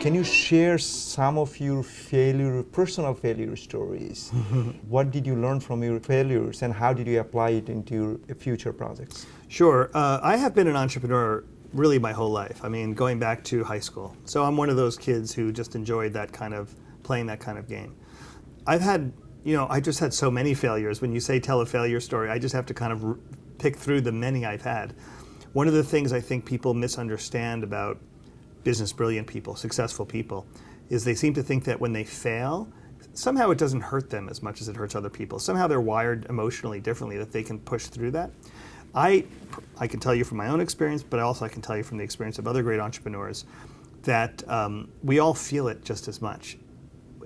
Can you share some of your personal failure stories? What did you learn from your failures and how did you apply it into your future projects? Sure. I have been an entrepreneur really my whole life. I mean, going back to high school. So I'm one of those kids who just enjoyed playing that kind of game. I just had so many failures. When you say tell a failure story, I just have to kind of pick through the many I've had. One of the things I think people misunderstand about business brilliant people, successful people, is they seem to think that when they fail, somehow it doesn't hurt them as much as it hurts other people. Somehow they're wired emotionally differently, that they can push through that. I can tell you from my own experience, but also I can tell you from the experience of other great entrepreneurs that we all feel it just as much.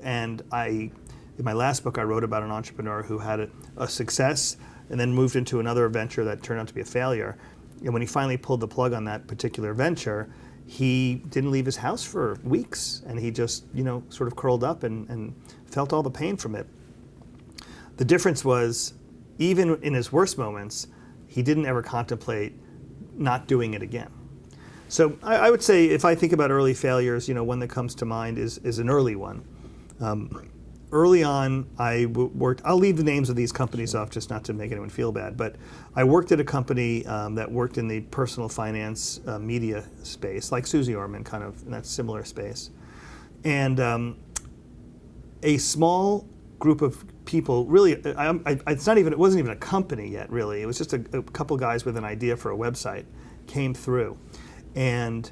And in my last book, I wrote about an entrepreneur who had a success and then moved into another venture that turned out to be a failure. And when he finally pulled the plug on that particular venture, he didn't leave his house for weeks, and he just, sort of curled up and felt all the pain from it. The difference was, even in his worst moments, he didn't ever contemplate not doing it again. So I would say, if I think about early failures, one that comes to mind is an early one. Early on, I worked, I'll leave the names of these companies off just not to make anyone feel bad, but I worked at a company that worked in the personal finance media space, like Susie Orman, kind of in that similar space. And a small group of people, really, it wasn't even a company yet, really. It was just a couple guys with an idea for a website came through. And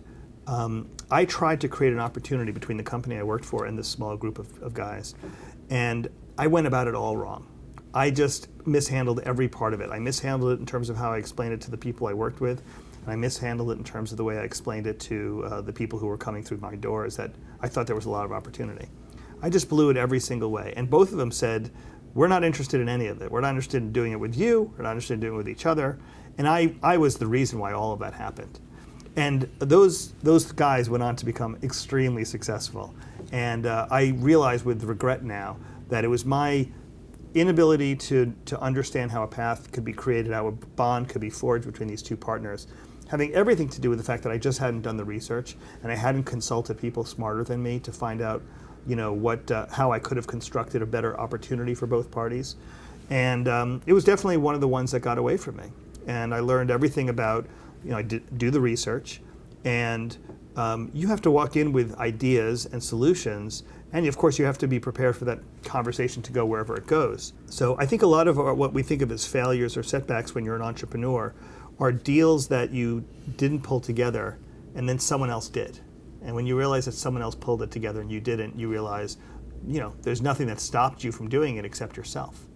I tried to create an opportunity between the company I worked for and this small group of guys. And I went about it all wrong. I just mishandled every part of it. I mishandled it in terms of how I explained it to the people I worked with, and I mishandled it in terms of the way I explained it to the people who were coming through my doors, that I thought there was a lot of opportunity. I just blew it every single way. And both of them said, we're not interested in any of it. We're not interested in doing it with you. We're not interested in doing it with each other. And I was the reason why all of that happened. And those guys went on to become extremely successful. And I realize with regret now that it was my inability to understand how a path could be created, how a bond could be forged between these two partners, having everything to do with the fact that I just hadn't done the research and I hadn't consulted people smarter than me to find out how I could have constructed a better opportunity for both parties. And it was definitely one of the ones that got away from me. And I learned everything about, I do the research, and you have to walk in with ideas and solutions, and of course you have to be prepared for that conversation to go wherever it goes. So I think a lot of what we think of as failures or setbacks when you're an entrepreneur are deals that you didn't pull together and then someone else did. And when you realize that someone else pulled it together and you didn't, you realize, there's nothing that stopped you from doing it except yourself.